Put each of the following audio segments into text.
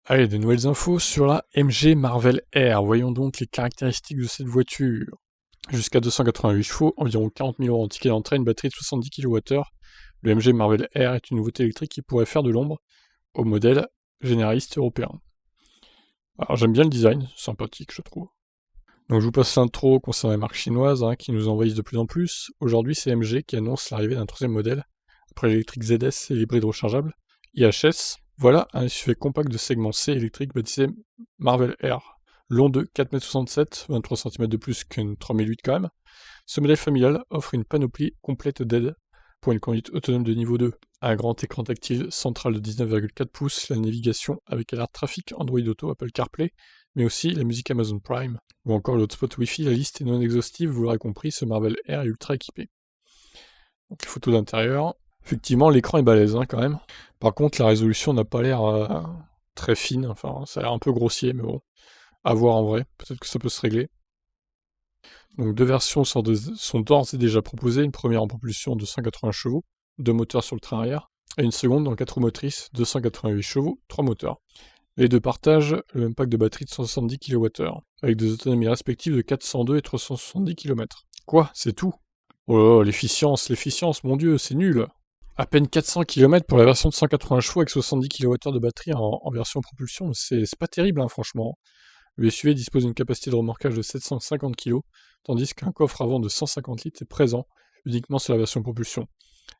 Allez, de nouvelles infos sur la MG Marvel R. Voyons donc les caractéristiques de cette voiture. Jusqu'à 288 chevaux, environ 40 000 € en ticket d'entrée, une batterie de 70 kWh. Le MG Marvel R est une nouveauté électrique qui pourrait faire de l'ombre au modèle généraliste européen. Alors j'aime bien le design, sympathique je trouve. Donc je vous passe l'intro concernant les marques chinoises qui nous envahissent de plus en plus. Aujourd'hui c'est MG qui annonce l'arrivée d'un troisième modèle, après l'électrique ZS et l'hybride rechargeable, IHS. Voilà un SUV compact de segment C électrique baptisé Marvel R. Long de 4,67 m, 23 cm de plus qu'une 3008 quand même. Ce modèle familial offre une panoplie complète d'aide pour une conduite autonome de niveau 2. Un grand écran tactile central de 19,4 pouces, la navigation avec alerte trafic Android Auto, Apple CarPlay, mais aussi la musique Amazon Prime, ou encore l'hotspot Wi-Fi. La liste est non exhaustive, vous l'aurez compris, ce Marvel R est ultra équipé. Donc les photos d'intérieur. Effectivement, l'écran est balèze quand même. Par contre, la résolution n'a pas l'air très fine, enfin ça a l'air un peu grossier, mais bon, à voir en vrai, peut-être que ça peut se régler. Donc deux versions sont d'ores et déjà proposées, une première en propulsion de 180 chevaux, 2 moteurs sur le train arrière, et une seconde en 4 roues motrices, 288 chevaux, 3 moteurs. Les deux partagent le même pack de batterie de 170 kWh, avec des autonomies respectives de 402 et 370 km. Quoi, c'est tout? Oh l'efficience, mon dieu, c'est nul! À peine 400 km pour la version de 180 chevaux avec 70 kWh de batterie en version propulsion, c'est pas terrible franchement. Le SUV dispose d'une capacité de remorquage de 750 kg, tandis qu'un coffre avant de 150 litres est présent uniquement sur la version propulsion.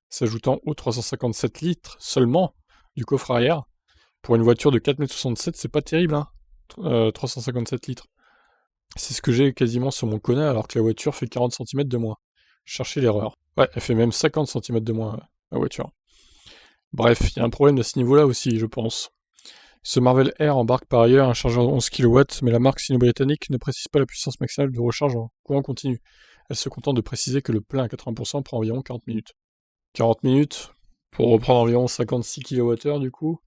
S'ajoutant aux 357 litres seulement du coffre arrière, pour une voiture de 4,67 m, c'est pas terrible, 357 litres. C'est ce que j'ai quasiment sur mon Kona alors que la voiture fait 40 cm de moins. Cherchez l'erreur. Ouais, elle fait même 50 cm de moins, la voiture. Bref, il y a un problème à ce niveau-là aussi, je pense. Ce Marvel R embarque par ailleurs un chargeur de 11 kW, mais la marque sino-britannique ne précise pas la puissance maximale de recharge en courant continu. Elle se contente de préciser que le plein à 80% prend environ 40 minutes. 40 minutes pour reprendre environ 56 kWh du coup.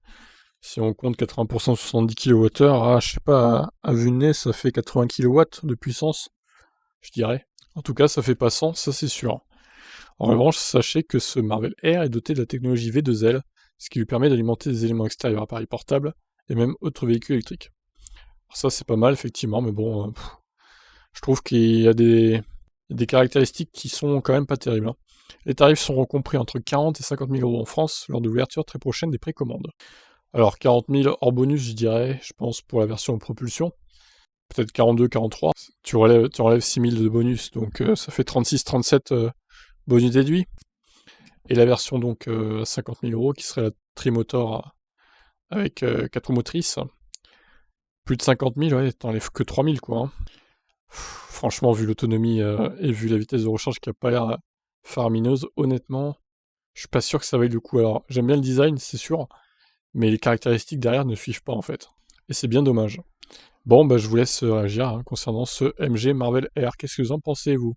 Si on compte 80% 70 kWh, je sais pas, à vue de nez, ça fait 80 kW de puissance, je dirais. En tout cas, ça fait pas 100, ça c'est sûr. En revanche, sachez que ce Marvel R est doté de la technologie V2L, ce qui lui permet d'alimenter des éléments extérieurs, appareils portables, et même autres véhicules électriques. Alors ça c'est pas mal effectivement, mais bon, je trouve qu'il y a des caractéristiques qui sont quand même pas terribles. Les tarifs seront compris entre 40 et 50 000 € en France, lors de l'ouverture très prochaine des précommandes. Alors 40 000 hors bonus, je dirais, je pense, pour la version propulsion. Peut-être 42, 43. Tu enlèves 6 000 de bonus, donc ça fait 36, 37 bonus déduits. Et la version donc à 50 000 € qui serait la trimotor avec 4 roues motrices. Plus de 50 000, ouais, t'enlèves que 3 000 quoi. Franchement, vu l'autonomie et vu la vitesse de recharge qui a pas l'air faramineuse, honnêtement, je suis pas sûr que ça vaille le coup. Alors, j'aime bien le design, c'est sûr, mais les caractéristiques derrière ne suivent pas en fait. Et c'est bien dommage. Bon, bah je vous laisse réagir concernant ce MG Marvel R. Qu'est-ce que vous en pensez, vous?